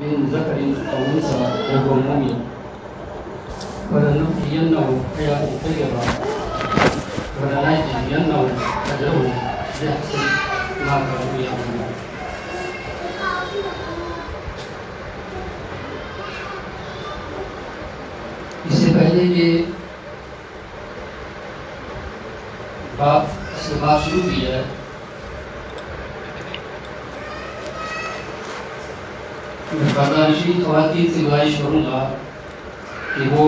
من ذكر أو أنثى وهو مؤمن فلنحيينه حياة طيبة ولنجزينهم أجرهم بأحسن ما كانوا يعملون. اس سے پہلے کہ بات شروع کی ہے میں پردہ خواتین سے گزارش کروں گا کہ وہ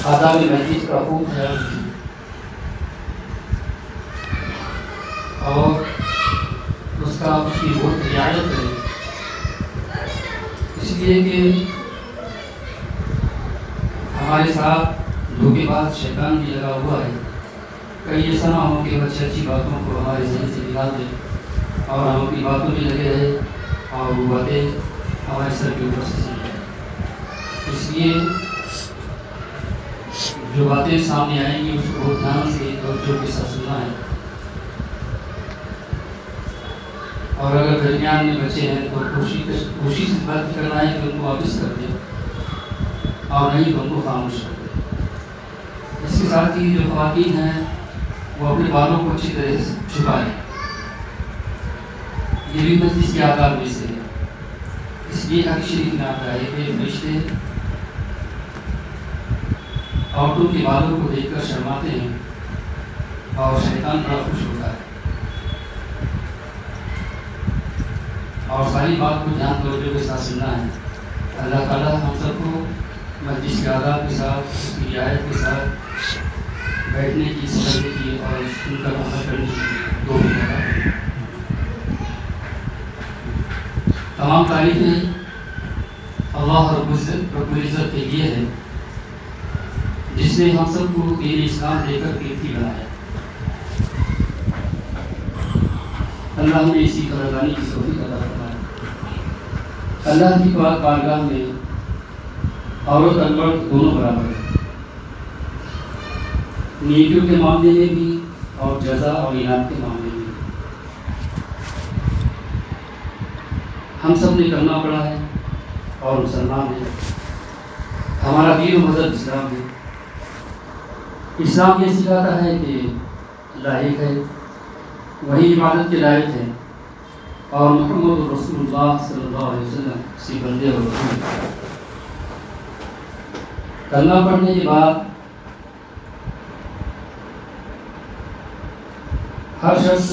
آداب مجلس کا خوب خیال رکھیں اور اس کی بہت رعایت کریں، اس لیے کہ ہمارے ساتھ دھوکے باز شیطان بھی لگا ہوا ہے. کئی ایسا نہ ہو کہ بچے اچھی باتوں کو ہمارے ذہن سے نکال دیں اور ہم اپنی باتوں میں لگے رہے اور وہ باتیں ہمارے سر کے اوپر سے سیکھیں. اس لیے جو باتیں سامنے آئیں گی اس کو دھیان سے توجہ کے ساتھ سننا ہے، اور اگر درمیان میں بچے ہیں تو کوشش اس بات کرنا ہے کہ ان کو واپس کر دیں اور نہیں تو ان کو خاموش کر دیں. اس کے ساتھ ہی جو خواتین ہیں وہ اپنے بالوں کو اچھی طرح سے چھپائیں، یہ بھی مجلس کے آداب میں سے ہے. اس لیے حدیث شریف میں آتا ہے کہ فرشتے عورتوں کے بالوں کو دیکھ کر شرماتے ہیں اور شیطان بڑا خوش ہوتا ہے. اور ساری بات کو دھیان توجہ کے ساتھ سننا ہے. اللہ تعالیٰ ہم سب کو مجلس کے آداب کے ساتھ اس کی رعایت کے ساتھ بیٹھنے کی، سمجھنے کی اور سن کر عمل کرنے کی توفیق عطا کرے. تمام تعریفیں اللہ رب العزت کے لیے ہے جس نے ہم سب کو دین اسلام دے کر کیرتی بنایا. اللہ ہمیں اسی قدردانی کی توفیق عطا فرمائے. اللہ کی پاک بارگاہ میں عورت اور مرد دونوں برابر ہیں، نیکیوں کے معاملے میں بھی اور جزا اور انعام کے معاملے میں بھی. ہم سب نے کرنا پڑا ہے اور مسلمان ہیں. ہمارا دین و مذہب اسلام ہے. اسلام یہ سکھاتا ہے کہ اللہ ایک ہے، وہی عبادت کے لائق ہے اور محمد رسول اللہ صلی اللہ علیہ وسلم اسی بندے اور رسول ہیں. کلمہ پڑھنے کے بعد ہر شخص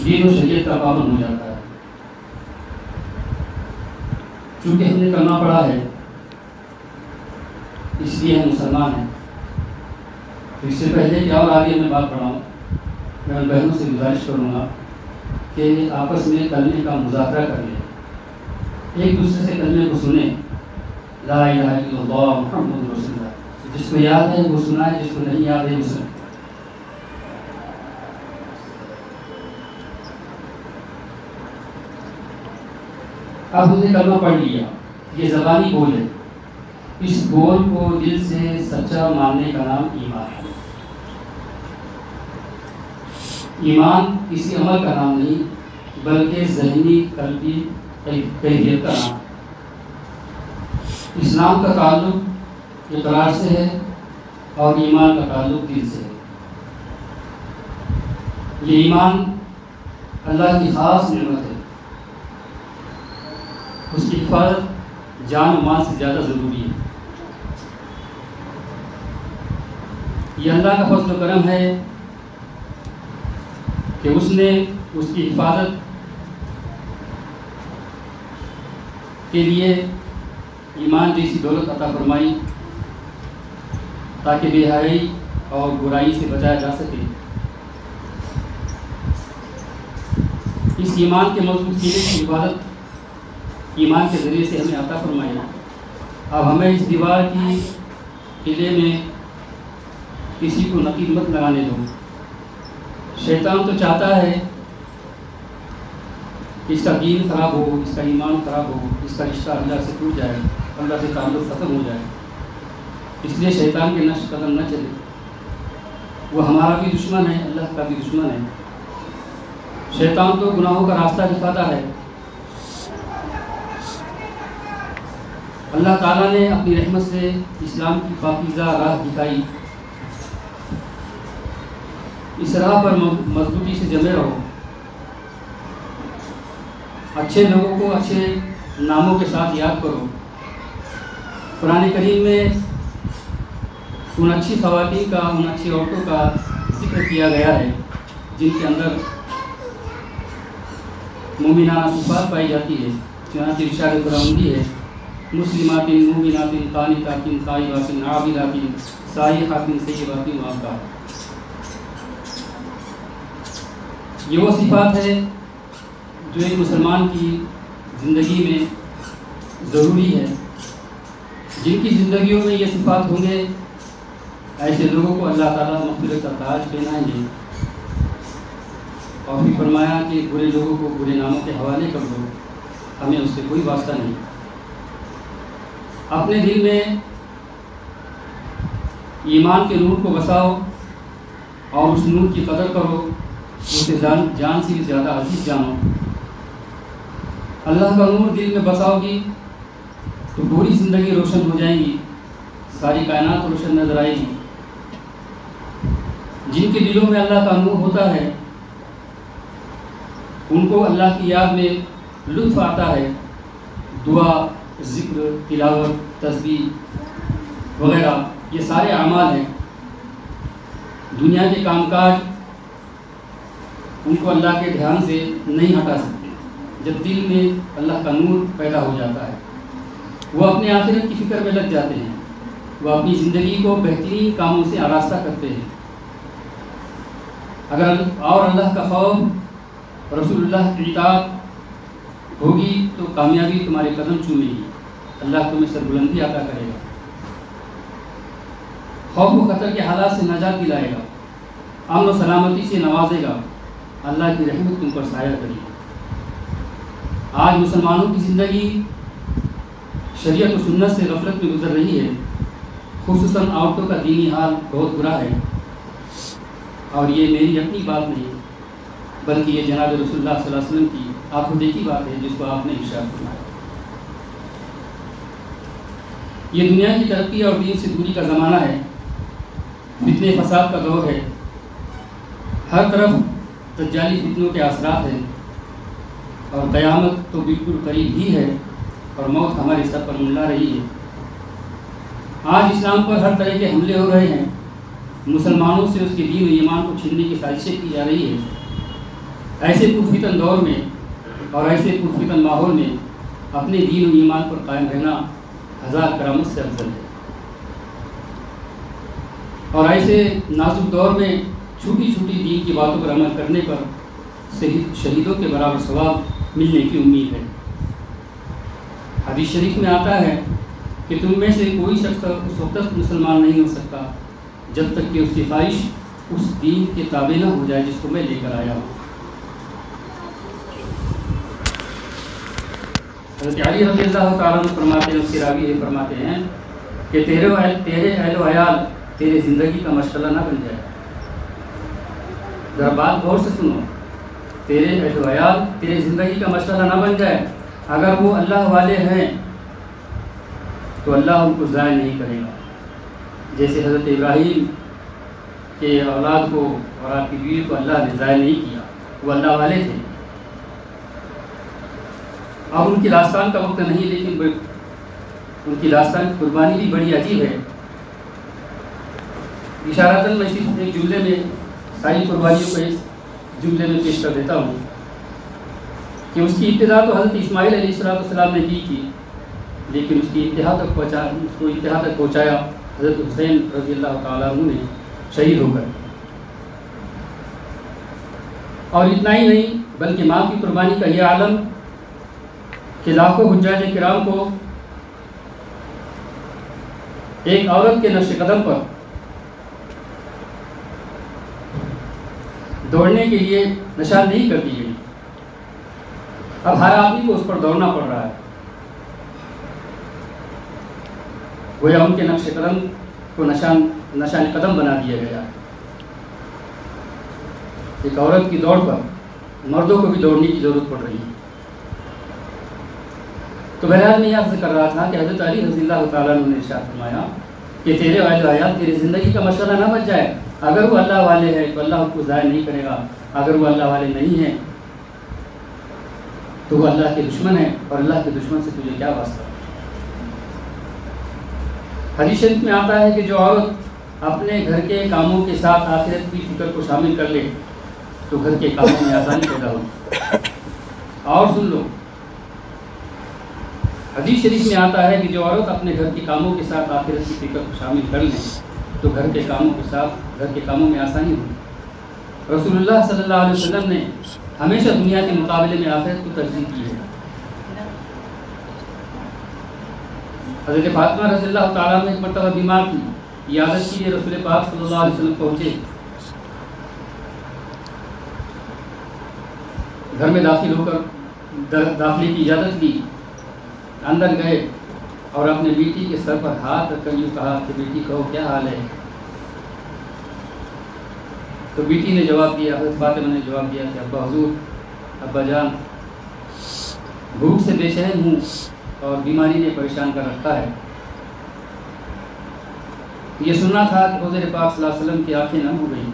دین و شریعت کا پابند ہو جاتا ہے. چونکہ ہم نے کلمہ پڑھا ہے اس لیے ہم مسلمان ہیں. تو اس سے پہلے کہ اور آگے میں بات پڑھاؤں، میں ان بہنوں سے گزارش کروں گا کہ آپس میں کلمے کا مذاکرہ کر لیں، ایک دوسرے سے کلمے کو سنیں. لا الہ الا اللہ محمد رسول اللہ. جس کو یاد ہے وہ سنائے، جس کو نہیں یاد ہے وہ سنائے. اب ہم نے کلمہ پڑھ لیا، یہ زبانی بول ہے. اس بول کو دل سے سچا ماننے کا نام ایمان ہے. ایمان کسی عمل کا نام نہیں بلکہ ذہنی قلبی کیفیت کا نام. اسلام کا تعلق اقرار سے ہے اور ایمان کا تعلق دل سے ہے. یہ ایمان اللہ کی خاص نعمت ہے. اس کی حفاظت جان و مال سے زیادہ ضروری ہے. یہ اللہ کا فضل و کرم ہے کہ اس نے اس کی حفاظت کے لیے ایمان جیسی دولت عطا فرمائی تاکہ بے حیائی اور برائی سے بچایا جا سکے. اس ایمان کے مضبوط قلعے کی حفاظت ایمان کے ذریعے سے ہمیں عطا فرمائی. اب ہمیں اس دیوار کی قلعے میں کسی کو نقیب مت لگانے دو. شیطان تو چاہتا ہے کہ اس کا دین خراب ہو، اس کا ایمان خراب ہو، اس کا رشتہ اللہ سے ٹوٹ جائے، اللہ سے تعلق ختم ہو جائے. اس لیے شیطان کے نقش قدم نہ چلے. وہ ہمارا بھی دشمن ہے، اللہ کا بھی دشمن ہے. شیطان تو گناہوں کا راستہ دکھاتا ہے اللہ تعالیٰ نے اپنی رحمت سے اسلام کی پاکیزہ راہ دکھائی، اس راہ پر مضبوطی سے جمے رہو، اچھے لوگوں کو اچھے ناموں کے ساتھ یاد کرو۔ قرآن کریم میں ان اچھی خواتین کا، ان اچھی عورتوں کا ذکر کیا گیا ہے جن کے اندر مومنانہ صفات پائی جاتی ہے۔ چنانچہ ارشاد خداوندی ہے مسلمات مومنات قانتات طیبات عابدات سائحات ثیبات وابکار۔ یہ وہ صفات ہے جو ایک مسلمان کی زندگی میں ضروری ہے۔ جن کی زندگیوں میں یہ صفات ہوں گے، ایسے لوگوں کو اللہ تعالیٰ مغفرت کا تاج پہنائیں گے۔ اور بھی فرمایا کہ برے لوگوں کو برے ناموں کے حوالے کر دو، ہمیں اس سے کوئی واسطہ نہیں۔ اپنے دل میں ایمان کے نور کو بساؤ اور اس نور کی قدر کرو، اسے جان سے بھی زیادہ عزیز جانو۔ اللہ کا نور دل میں بساؤ گی تو پوری زندگی روشن ہو جائیں گی، ساری کائنات روشن نظر آئے گی۔ جن کے دلوں میں اللہ کا نور ہوتا ہے ان کو اللہ کی یاد میں لطف آتا ہے۔ دعا، ذکر، تلاوت، تسبیح وغیرہ یہ سارے اعمال ہیں۔ دنیا کے کام کاج ان کو اللہ کے دھیان سے نہیں ہٹا سکتے۔ جب دل میں اللہ کا نور پیدا ہو جاتا ہے وہ اپنے آخرت کی فکر میں لگ جاتے ہیں، وہ اپنی زندگی کو بہترین کاموں سے آراستہ کرتے ہیں۔ اگر اور اللہ کا خوف، رسول اللہ کی اطاعت ہوگی تو کامیابی تمہارے قدم چومے گی، اللہ تمہیں سربلندی عطا کرے گا، خوف و خطر کے حالات سے نجات دلائے گا، امن و سلامتی سے نوازے گا، اللہ کی رحمت تم پر سایہ کرے گی۔ آج مسلمانوں کی زندگی شریعت و سنت سے غفلت میں گزر رہی ہے، خصوصاً عورتوں کا دینی حال بہت برا ہے۔ اور یہ میری اپنی بات نہیں بلکہ یہ جناب رسول اللہ صلی اللہ علیہ وسلم کی آنکھوں دیکھی بات ہے، جس کو آپ نے ارشاد فرمایا۔ یہ دنیا کی ترقی اور دین سے دوری کا زمانہ ہے، فتنے فساد کا دور ہے، ہر طرف دجالی فتنوں کے اثرات ہیں، اور قیامت تو بالکل قریب ہی ہے اور موت ہمارے سر پر منڈلا رہی ہے۔ آج اسلام پر ہر طرح کے حملے ہو رہے ہیں، مسلمانوں سے اس کے دین و ایمان کو چھیننے کی سازشیں کی جا رہی ہے۔ ایسے پرفتن دور میں اور ایسے پرفتن ماحول میں اپنے دین و ایمان پر قائم رہنا ہزار کرامت سے افضل ہے۔ اور ایسے نازک دور میں چھوٹی چھوٹی دین کی باتوں پر عمل کرنے پر شہیدوں کے برابر ثواب ملنے کی امید ہے۔ حدیث شریف میں آتا ہے کہ تم میں سے کوئی شخص اس وقت تک مسلمان نہیں ہو سکتا جب تک کہ اس کی خواہش اس دین کے تابع نہ ہو جائے جس کو میں لے کر آیا ہوں۔ حضرت علی رضی اللہ تعالیٰ عنہ فرماتے ہیں، اس کی راوی یہ فرماتے ہیں کہ تیرے اہل و عیال تیرے زندگی کا مشغلہ نہ بن جائے۔ ذرا بات غور سے سنو، تیرے اہل و عیال تیرے زندگی کا مشغلہ نہ بن جائے۔ اگر وہ اللہ والے ہیں تو اللہ ان کو ضائع نہیں کرے گا، جیسے حضرت ابراہیم کے اولاد کو اور آپ کی بیوی کو اللہ نے ضائع نہیں کیا، وہ اللہ والے تھے۔ اب ان کی داستان کا وقت نہیں، لیکن ان کی داستان کی قربانی بھی بڑی عجیب ہے۔ اشارتاً میں صرف ایک جملے میں ساری قربانیوں کو ایک جملے میں پیش کر دیتا ہوں کہ اس کی ابتدا تو حضرت اسماعیل علیہ السلام نے کی تھی، لیکن اس کی انتہا تک پہنچایا حضرت حسین رضی اللہ تعالیٰ عنہ نے شہید ہو کر۔ اور اتنا ہی نہیں بلکہ ماں کی قربانی کا یہ عالم کہ لاکھوں حجاج کرام کو ایک عورت کے نقش قدم پر دوڑنے کے لیے نشاندہی کر دی گئی۔ اب ہر آدمی کو اس پر دوڑنا پڑ رہا ہے، گویا ان کے نقش قدم کو نشان قدم بنا دیا گیا۔ ایک عورت کی دوڑ پر مردوں کو بھی دوڑنے کی ضرورت پڑ رہی ہے۔ تو بہرحال میں یہ عرض کر رہا تھا کہ حضرت علی رضی اللہ تعالیٰ عنہ نے ارشاد فرمایا کہ تیرے والد حیات تیری زندگی کا مشغلہ نہ بچ جائے. اگر وہ اللہ والے ہیں تو اللہ اس کو ضائع نہیں کرے گا، اگر وہ اللہ والے نہیں ہیں تو وہ اللہ کے دشمن ہیں، اور اللہ کے دشمن سے تجھے کیا واسطہ. حدیث شریف میں آتا ہے کہ جو عورت اپنے گھر کے کاموں کے ساتھ آخرت کی فکر کو شامل کر لے تو گھر کے کاموں میں آسانی پیدا ہوگی. اور سن لو، حدیث شریف میں آتا ہے کہ جو عورت اپنے گھر کے کاموں کے ساتھ آخرت کی فکر کو شامل کر لیں تو گھر کے کاموں میں آسانی ہوگی. رسول اللہ صلی اللہ علیہ وسلم نے ہمیشہ دنیا کے مقابلے میں آخرت کو ترجیح دی ہے. حضرت فاطمہ رضی اللہ تعالیٰ عنہ ایک مرتبہ بیمار تھی. عیادت کے لیے رسول پاک صلی اللہ علیہ وسلم پہنچے. گھر میں داخل ہو کر داخلے کی اجازت لی، اندر گئے اور اپنے بیٹی کے سر پر ہاتھ رکھ کر یوں کہا کہ بیٹی کہو کیا حال ہے. تو بیٹی نے جواب دیا، حضرت فاطمہ نے جواب دیا کہ ابا حضور، ابا جان، بھوک سے بے چین ہوں اور بیماری نے پریشان کر رکھا ہے. یہ سننا تھا کہ حضور پاک صلی اللہ علیہ وسلم کی آنکھیں نم ہو گئی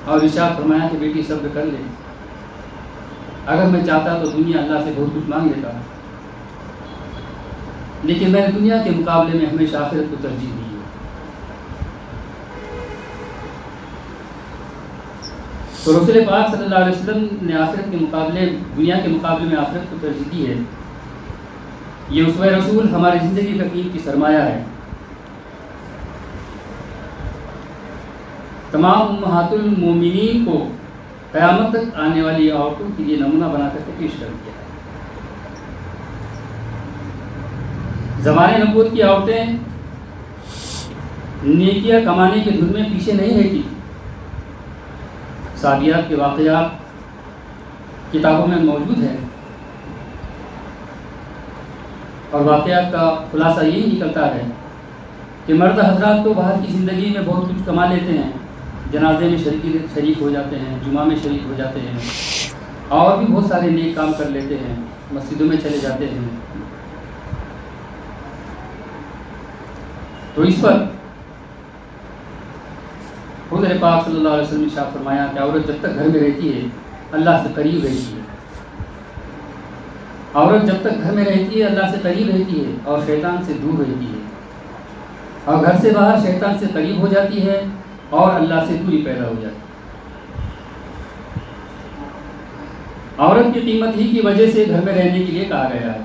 اور ارشاد فرمایا کہ بیٹی صبر کر لے، اگر میں چاہتا تو دنیا اللہ سے بہت کچھ مانگ لیتا، لیکن میں نے دنیا کے مقابلے میں ہمیشہ آخرت کو ترجیح دی ہے. تو رسول پاک صلی اللہ علیہ وسلم نے آخرت کے مقابلے دنیا کے مقابلے میں آخرت کو ترجیح دی ہے. یہ اسوہ رسول ہماری زندگی کا قیمتی سرمایہ ہے. تمام امہات المومنین کو قیامت تک آنے والی عورتوں کے لیے نمونہ بنا کر پیش کر دیا ہے. زمانے نبوت کی عورتیں نیکیاں کمانے کے دھن میں پیچھے نہیں رہتی. صحابیات کے واقعات کتابوں میں موجود ہیں، اور واقعات کا خلاصہ یہی نکلتا ہے کہ مرد حضرات تو باہر کی زندگی میں بہت کچھ کما لیتے ہیں، جنازے میں شریک ہو جاتے ہیں، جمعہ میں شریک ہو جاتے ہیں، اور بھی بہت سارے نیک کام کر لیتے ہیں، مسجدوں میں چلے جاتے ہیں. تو اس پر حضور پاک صلی اللہ علیہ وسلم نے ارشاد فرمایا کہ عورت جب تک گھر میں رہتی ہے اللہ سے قریب رہتی ہے. عورت جب تک گھر میں رہتی ہے اللہ سے قریب رہتی ہے اور شیطان سے دور رہتی ہے، اور گھر سے باہر شیطان سے قریب ہو جاتی ہے اور اللہ سے دوری پیدا ہو جاتی ہے. عورت کی قیمت ہی کی وجہ سے گھر میں رہنے کے لیے کہا گیا ہے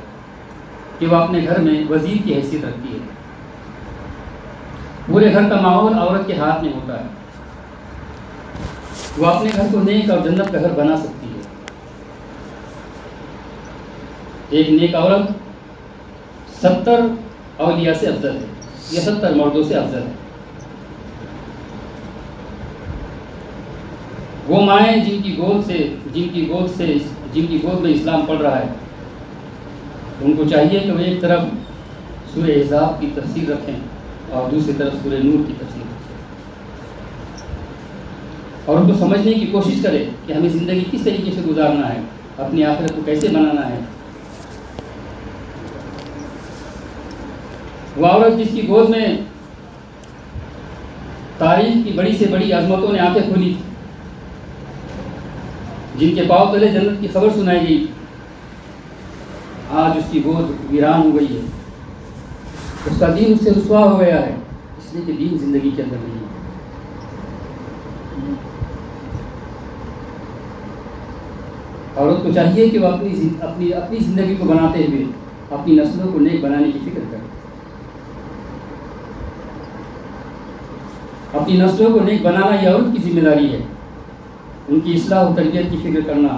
کہ وہ اپنے گھر میں وزیر کی حیثیت رکھتی ہے. پورے گھر کا ماحول عورت کے ہاتھ میں ہوتا ہے. وہ اپنے گھر کو نیک اور جنت کا گھر بنا سکتی ہے. ایک نیک عورت 70 اولیاء سے افضل ہے، یا 70 مردوں سے افضل ہے. وہ مائیں جن کی گود میں اسلام پڑھ رہا ہے، ان کو چاہیے کہ وہ ایک طرف سورہ احزاب کی تفسیر رکھیں اور دوسری طرف سورہ نور کی تفسیر رکھیں، اور ان کو سمجھنے کی کوشش کرے کہ ہمیں زندگی کس طریقے سے گزارنا ہے، اپنی آخرت کو کیسے بنانا ہے. وہ عورت جس کی گود میں تاریخ کی بڑی سے بڑی عظمتوں نے آنکھیں کھولی، جن کے پاؤں تلے جنت کی خبر سنائی گئی، آج اس کی گود ویران ہو گئی ہے. اس کا دین اس سے رسوا ہو گیا ہے، اس لیے کہ دین زندگی کے اندر نہیں ہے. عورت کو چاہیے کہ وہ اپنی زندگی کو بناتے ہوئے اپنی نسلوں کو نیک بنانے کی فکر کرے. اپنی نسلوں کو نیک بنانا یہ عورت کی ذمہ داری ہے. ان کی اصلاح و تربیت کی فکر کرنا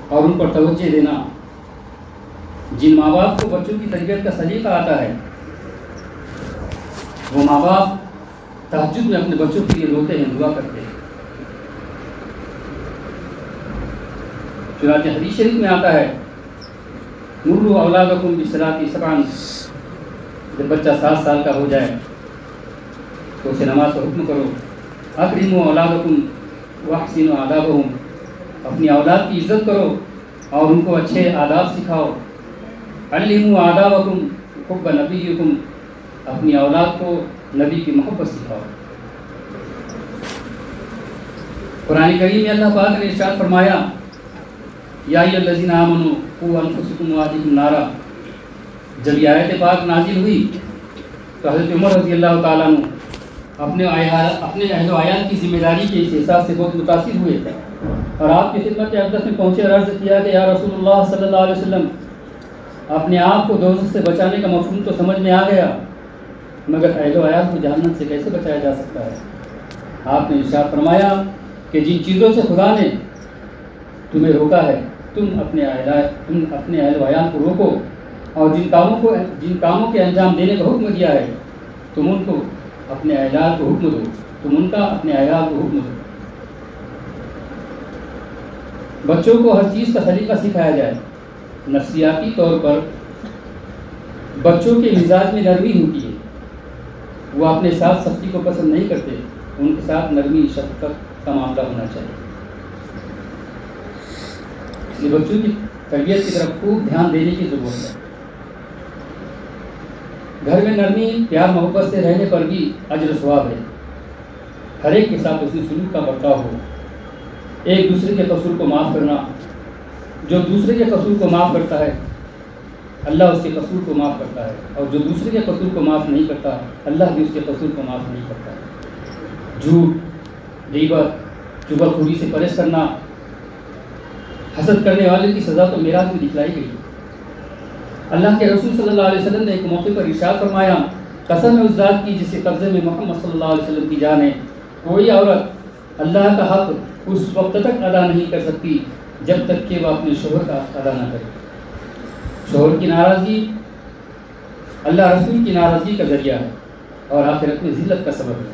اور ان پر توجہ دینا. جن ماں باپ کو بچوں کی تربیت کا سلیقہ آتا ہے، وہ ماں باپ تہجد میں اپنے بچوں کے لیے روتے ہیں، دعا کرتے ہیں. چنانچہ حدیث شریف میں آتا ہے مروا اولادکم بالصلاۃ سبعا، جب بچہ 7 سال کا ہو جائے تو اسے نماز کا حکم کرو. اکرموا اولادکم واحسنوا آدابہم، اپنی اولاد کی عزت کرو اور ان کو اچھے آداب سکھاؤ۔ علموا آدابکم حب نبیکم، اپنی اولاد کو نبی کی محبت سکھاؤ۔ قرآن کریم میں اللہ پاک نے ارشاد فرمایا یا ایھا الذین آمنوا قوا انفسکم واہلیکم نارا۔ جب یہ آیت پاک نازل ہوئی تو حضرت عمر رضی اللہ تعالیٰ عنہ اپنے اہل و عیال کی ذمہ داری کے اس احساس سے بہت متاثر ہوئے اور آپ کی خدمت اقدس میں پہنچے اور عرض کیا کہ یا رسول اللہ صلی اللہ علیہ وسلم، اپنے آپ کو دوزخ سے بچانے کا مفہوم تو سمجھ میں آ گیا، مگر اہل و عیال کو جہنم سے کیسے بچایا جا سکتا ہے؟ آپ نے ارشاد فرمایا کہ جن چیزوں سے خدا نے تمہیں روکا ہے تم اپنے اہل و عیال کو روکو، اور جن کاموں کے انجام دینے کا حکم دیا ہے تم ان کو اپنے عیال کو حکم دو، تم ان کا اپنے عیال کو حکم دو۔ بچوں کو ہر چیز کا سلیقہ سکھایا جائے۔ نفسیاتی طور پر بچوں کے مزاج میں نرمی ہوتی ہے، وہ اپنے ساتھ سختی کو پسند نہیں کرتے، ان کے ساتھ نرمی شفقت کا معاملہ ہونا چاہیے۔ اس لیے بچوں کی تربیت کی طرف خوب دھیان دینے کی ضرورت ہے۔ گھر میں نرمی پیار محبت سے رہنے پر بھی اجر و ثواب ہے۔ ہر ایک کے ساتھ اسی سلوک کا برتاؤ ہو، ایک دوسرے کے قصور کو معاف کرنا۔ جو دوسرے کے قصور کو معاف کرتا ہے اللہ اس کے قصور کو معاف کرتا ہے، اور جو دوسرے کے قصور کو معاف نہیں کرتا اللہ بھی اس کے قصور کو معاف نہیں کرتا ہے۔ جھوٹ، غیبت، چغلخوری سے پرہیز کرنا۔ حسد کرنے والے کی سزا تو میراث میں دکھلائی گئی۔ اللہ کے رسول صلی اللہ علیہ وسلم نے ایک موقع پر ارشاد فرمایا قسم ہے اس ذات کی جس کے قبضے میں محمد صلی اللہ علیہ وسلم کی جان ہے، کوئی عورت اللہ کا حق اس وقت تک ادا نہیں کر سکتی جب تک کہ وہ اپنے شوہر کا حق ادا نہ کرے۔ شوہر کی ناراضگی اللہ رسول کی ناراضگی کا ذریعہ ہے اور آخرت میں ذلت کا سبب ہے۔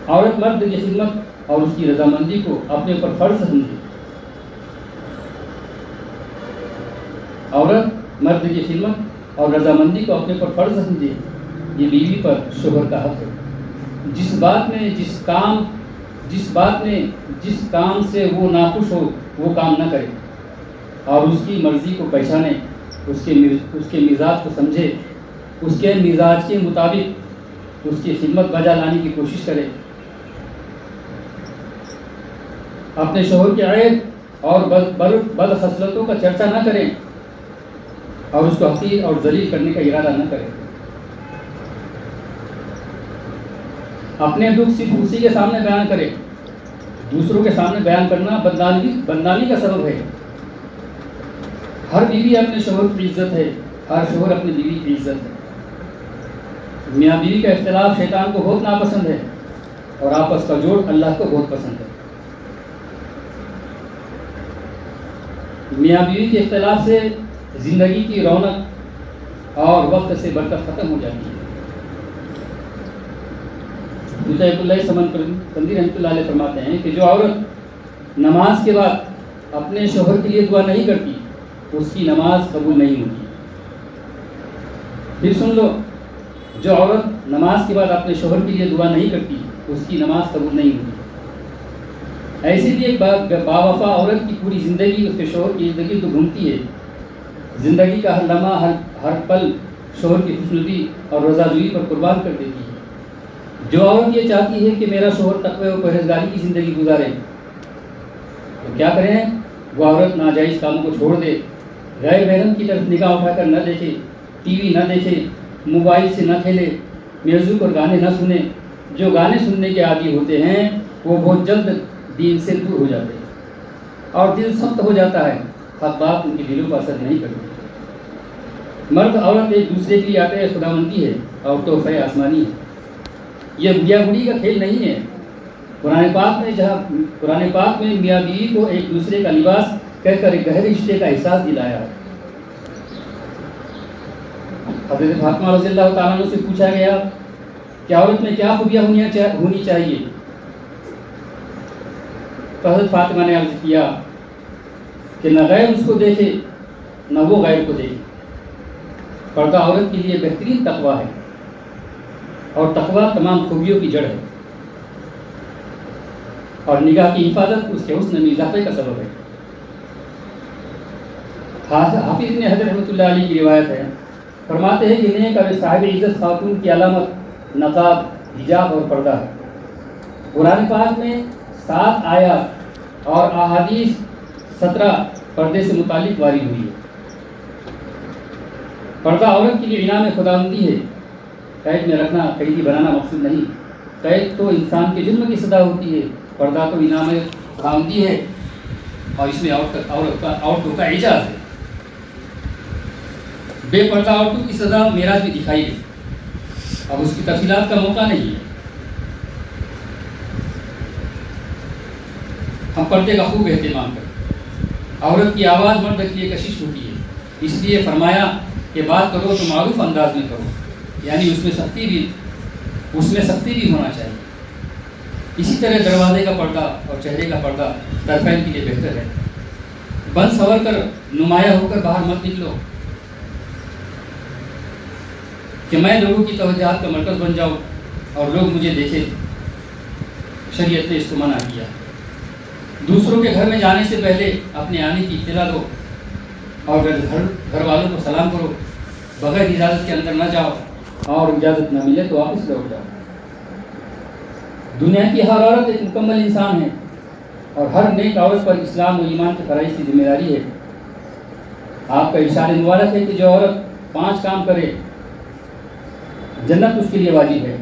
عورت مرد کی خدمت اور اس کی رضامندی کو اپنے اوپر فرض سمجھے۔ عورت مرد کی خدمت اور رضامندی کو اپنے اوپر فرض سمجھے، یہ بیوی پر شوہر کا حق ہے۔ جس کام سے وہ ناخوش ہو وہ کام نہ کرے، اور اس کی مرضی کو پہچانے، اس کے مزاج کو سمجھے، اس کے مزاج کے مطابق اس کی خدمت بجا لانے کی کوشش کرے۔ اپنے شوہر کے عیب اور بد خصلتوں کا چرچا نہ کریں اور اس کو حقیر اور ذلیل کرنے کا ارادہ نہ کریں۔ اپنے دکھ صرف اسی کے سامنے بیان کرے، دوسروں کے سامنے بیان کرنا بدنامی کا سبب ہے۔ ہر بیوی اپنے شوہر کی عزت ہے، ہر شوہر اپنی بیوی کی عزت ہے۔ میاں بیوی کا اختلاف شیطان کو بہت ناپسند ہے اور آپس کا جوڑ اللہ کو بہت پسند ہے۔ میاں بیوی کے اختلاف سے زندگی کی رونق اور وقت سے برکت ختم ہو جاتی ہے۔ حضرت اللہ سمندی رحمۃ اللہ علیہ فرماتے ہیں کہ جو عورت نماز کے بعد اپنے شوہر کے لیے دعا نہیں کرتی اس کی نماز قبول نہیں ہوتی۔ پھر سن لو، جو عورت نماز کے بعد اپنے شوہر کے لیے دعا نہیں کرتی اس کی نماز قبول نہیں ہوتی۔ ایسے بھی ایک باوفا عورت کی پوری زندگی اس کے شوہر کی زندگی تو گھومتی ہے، زندگی کا ہر لمحہ ہر پل شوہر کی خوشنودی اور رضاجوئی پر قربان کر دیتی ہے۔ جو عورت یہ چاہتی ہے کہ میرا شوہر تقوی اور پرہیزگاری کی زندگی گزارے تو کیا کریں؟ وہ عورت ناجائز کاموں کو چھوڑ دے، غیر محرم کی طرف نگاہ اٹھا کر نہ دیکھے، ٹی وی نہ دیکھے، موبائل سے نہ کھیلے، میوزک اور گانے نہ سنے۔ جو گانے سننے کے عادی ہوتے ہیں وہ بہت جلد دین سے دور ہو جاتے ہیں اور دل سخت ہو جاتا ہے، حق بات ان کے دلوں پر اثر نہیں کرتی۔ مرد عورت ایک دوسرے کے لیے عطیہ خداوندی ہے اور تحفہ آسمانی ہے، یہ گڑیا گڑی کا کھیل نہیں ہے۔ قرآن پاک میں میاں بیوی کو ایک دوسرے کا لباس کہہ کر ایک گہرے رشتے کا احساس دلایا ہے۔ حضرت فاطمہ رضی اللہ تعالیٰ عنہ سے پوچھا گیا کہ عورت میں کیا خوبیاں ہونی چاہیے، تو حضرت فاطمہ نے عرض کیا کہ نہ غیر اس کو دیکھے نہ وہ غیر کو دیکھے۔ پردہ عورت کے لیے بہترین تقویٰ ہے اور تقویٰ تمام خوبیوں کی جڑ ہے۔ اور نگاہ کی حفاظت اس کے حسن میں اضافے کا سبب ہے۔ حافظ ابن حجر رحمۃ اللہ علیہ کی روایت ہے، فرماتے ہیں کہ نیک اور صاحب عزت خاتون کی علامت نقاب، حجاب اور پردہ ہے۔ قرآن پاک میں 7 آیات اور احادیث 17 پردے سے متعلق وارد ہوئی ہے۔ پردہ عورت کے لیے انعام خداوندی ہے، قید میں رکھنا، قیدی بنانا مقصود نہیں۔ قید تو انسان کے جرم کی سزا ہوتی ہے، پردہ تو انعام خداوندی ہے، اور اس میں عورتوں کا اعزاز ہے۔ بے پردہ عورتوں کی سزا معراج میں دکھائی گئی، اب اس کی تفصیلات کا موقع نہیں ہے۔ ہم پردے کا خوب اہتمام کریں۔ عورت کی آواز مرد کے لیے کشش ہوتی ہے، اس لیے فرمایا کہ بات کرو تو معروف انداز میں کرو، یعنی اس میں سختی بھی ہونا چاہیے۔ اسی طرح دروازے کا پردہ اور چہرے کا پردہ طرفین کے لیے بہتر ہے۔ بند سنور کر نمایاں ہو کر باہر مت نکلو کہ میں لوگوں کی توجہات کا مرکز بن جاؤں اور لوگ مجھے دیکھیں، شریعت نے اس کو منع کیا۔ دوسروں کے گھر میں جانے سے پہلے اپنے آنے کی اطلاع دو، اور گھر والوں کو سلام کرو، بغیر اجازت کے اندر نہ جاؤ، اور اجازت نہ ملے تو واپس لوٹ جاؤ۔ دنیا کی ہر عورت ایک مکمل انسان ہے، اور ہر نیک عورت پر اسلام و ایمان کے فرائض کی ذمہ داری ہے۔ آپ کا ارشاد مبارک ہے کہ جو عورت 5 کام کرے جنت اس کے لیے واجب ہے۔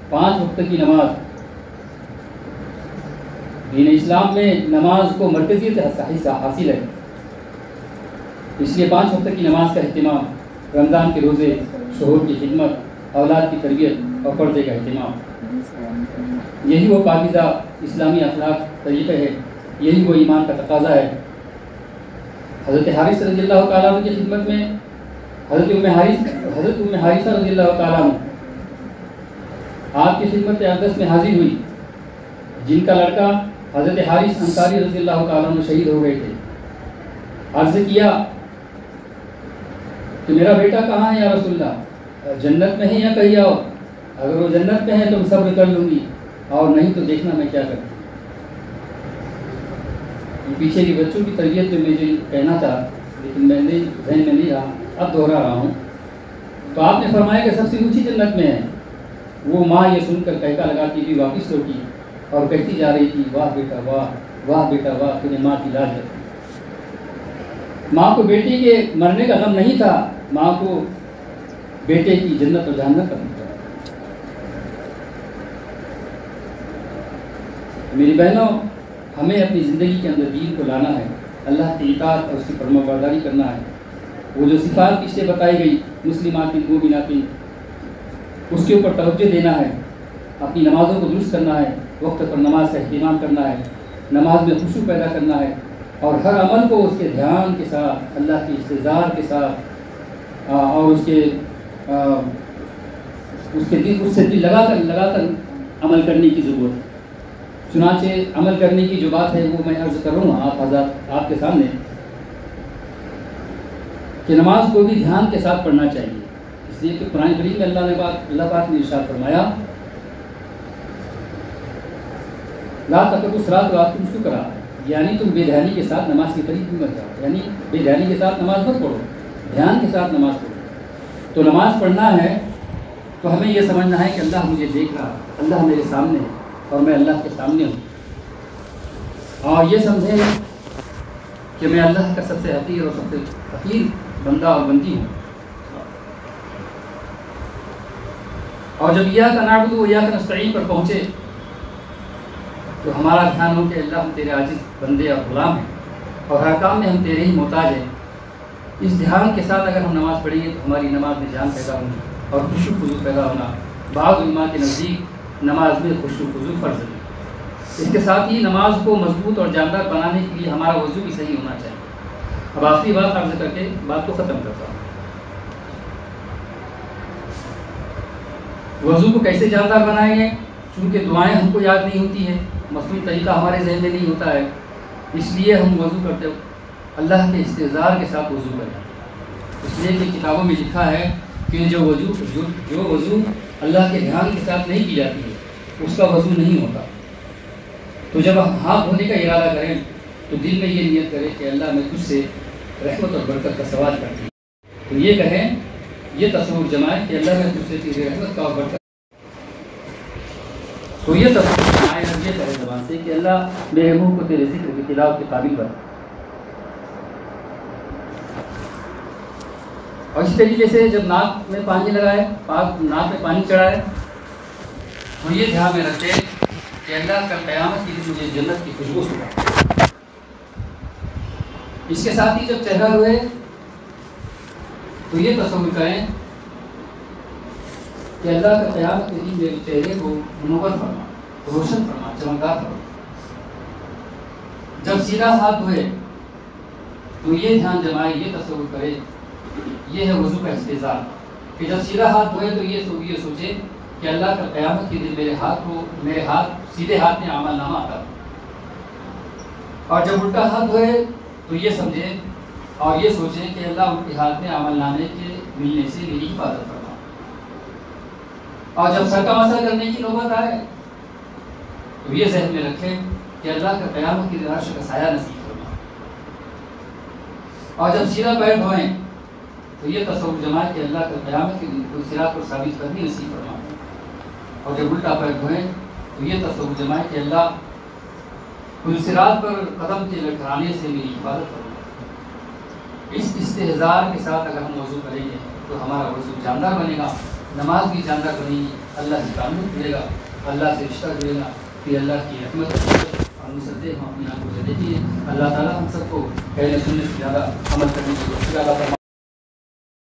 5 وقت کی نماز، دین اسلام میں نماز کو مرکزیت حاصل ہے، اس لیے 5 وقت کی نماز کا اہتمام، رمضان کے روزے، شوہر کی خدمت، اولاد کی تربیت اور پردے کا اہتمام، یہی وہ پاکیزہ اسلامی اخلاق طریقے ہے، یہی وہ ایمان کا تقاضا ہے۔ حضرت حارث رضی اللہ تعالیٰ عنہ کی خدمت میں حضرت ام حارثہ رضی اللہ تعالیٰ عنہ آپ کی خدمت اقدس میں حاضر ہوئی، جن کا لڑکا حضرت حارث انصاری رضی اللہ تعالیٰ عنہ شہید ہو گئے تھے۔ عرض کیا کہ میرا بیٹا کہاں ہے یا رسول اللہ؟ جنت میں ہے یا کہیں اور؟ اگر وہ جنت میں ہے تو میں صبر کر لوں گی، اور نہیں تو دیکھنا میں کیا کروں۔ پیچھے کی بچوں کی تربیت میں مجھے کہنا تھا، لیکن میں نے ذہن میں نہیں رہا، اب دوہرا رہا ہوں۔ تو آپ نے فرمایا کہ سب سے اونچی جنت میں ہے۔ وہ ماں یہ سن کر کہکا لگاتی ہوئی واپس لوٹی اور کہتی جا رہی تھی، واہ بیٹا واہ، واہ بیٹا واہ، تجھے ماں کی لاج رکھی۔ ماں کو بیٹی کے مرنے کا غم نہیں تھا، ماں کو بیٹے کی جنت اور جہنم کا غم تھا۔ میری بہنوں، ہمیں اپنی زندگی کے اندر دین کو لانا ہے، اللہ کی اطاعت اور اس کی فرمانبرداری کرنا ہے۔ وہ جو صفات پیچھے بتائی گئی، مسلمات مومنات، اس کے اوپر توجہ دینا ہے، اپنی نمازوں کو درست کرنا ہے، وقت پر نماز کا اہتمام کرنا ہے، نماز میں خشوع پیدا کرنا ہے، اور ہر عمل کو اس کے دھیان کے ساتھ، اللہ کی استحضار کے ساتھ، اور اس سے دل لگا کر عمل کرنے کی ضرورت ہے۔ چنانچہ عمل کرنے کی جو بات ہے وہ میں عرض کر رہا ہوں آپ حضرات آپ کے سامنے، کہ نماز کو بھی دھیان کے ساتھ پڑھنا چاہیے، اس لیے کہ قرآن کریم میں اللہ پاک نے ارشاد فرمایا، لا تقربوا الصلاۃ وانتم سکریٰ، یعنی تم بے دھیانی کے ساتھ نماز کے قریب مت جاؤ، یعنی بے دھیانی کے ساتھ نماز مت پڑھو، دھیان کے ساتھ نماز پڑھو۔ تو نماز پڑھنا ہے تو ہمیں یہ سمجھنا ہے کہ اللہ مجھے دیکھ رہا، اللہ میرے سامنے ہے اور میں اللہ کے سامنے ہوں، اور یہ سمجھیں کہ میں اللہ کا سب سے حقیر اور سب سے حقیر بندہ اور بندی ہوں۔ اور جب ایاک نعبد و ایاک نستعین پر پہنچے تو ہمارا دھیان ہو کہ اللہ ہم تیرے عاجز بندے اور غلام ہیں، اور ہر کام میں ہم تیرے ہی محتاج ہیں۔ اس دھیان کے ساتھ اگر ہم نماز پڑھیں گے تو ہماری نماز میں جان پیدا ہوگی اور خشوع خضوع پیدا ہونا۔ بعض علماء کے نزدیک نماز میں خشوع خضوع فرض ہے۔ اس کے ساتھ ہی نماز کو مضبوط اور جاندار بنانے کے لیے ہمارا وضو بھی صحیح ہونا چاہیے۔ اب آخری بات عرض کر کے بات کو ختم کرتا ہوں۔ وضو کو کیسے جاندار بنائیں گے؟ چونکہ دعائیں ہم کو یاد نہیں ہوتی ہیں، مصنوعی طریقہ ہمارے ذہن میں نہیں ہوتا ہے، اس لیے ہم وضو کرتے اللہ کے استحضار کے ساتھ وضو کریں۔ اس لیے کہ کتابوں میں لکھا ہے کہ جو وضو اللہ کے دھیان کے ساتھ نہیں کی جاتی ہے اس کا وضو نہیں ہوتا۔ تو جب ہم ہاتھ دھونے کا ارادہ کریں تو دل میں یہ نیت کریں کہ اللہ میں تجھ سے رحمت اور برکت کا سوال کرتی ہوں. تو یہ کہیں، یہ تصور جمائیں کہ اللہ میں تجھ سے تیری رحمت کا اور برکت. تو یہ تصور جمائیں اور یہ کہے زبان سے کہ اللہ میرے منہ کو تیرے ذکر کی تلاوت کے قابل بنا. اور اسی طریقے سے جب ناک میں پانی لگائے، ناک میں پانی چڑھائے، تو یہ دھیان میں رکھے کہ اللہ کا قیامت کے دن مجھے جنت کی خوشبو سنا. اس کے ساتھ ہی جب چہرہ ہوئے تو یہ تصور کریں کہ اللہ کا قیامت کے دن میرے چہرے کو منور فرما، روشن فرما، چمکدار فرما. جب سیدھا ہاتھ دھوئے تو یہ دھیان جمائے، یہ تصور کرے، یہ ہے وضو کا استعزال کہ جب سیدھا ہاتھ دھوئے تو یہ سوچے کہ اللہ کا قیامت کے دن میرے ہاتھ سیدھے ہاتھ میں عمل نامہ آتا. اور جب الٹا ہاتھ دھوئے تو یہ سمجھے اور یہ سوچیں کہ اللہ الٹے ہاتھ میں عمل نامے کے ملنے سے میری حفاظت فرما. اور جب سر کا مسح کرنے کی نوبت آئے تو یہ ذہن میں رکھیں کہ اللہ کا قیامت کی دن عرش کا سایہ نصیب فرما. اور جب سیدھا پیر دھوئیں تو یہ تصور جمائے کہ اللہ کا قیامت کے دن کوئی صراط پر ثابت قدمی نصیب فرما. اور جب الٹا پیر دھوئیں تو یہ تصور جمائے کہ اللہ کوئی صراط پر قدم کے لٹکانے سے میری حفاظت فرما. اس استحضار کے ساتھ اگر ہم وضو کریں گے تو ہمارا وضو جاندار بنے گا، نماز بھی جاندار بنے گی، اللہ سے تعلق جڑے گا، اللہ سے رشتہ جڑے گا، پھر اللہ کی رحمت اور مسدے ہم اپنی آنکھوں سے دیکھیے. اللہ تعالیٰ ہم سب کو کہنے سننے سے زیادہ عمل کرنے کی توفیق عطا فرمائے.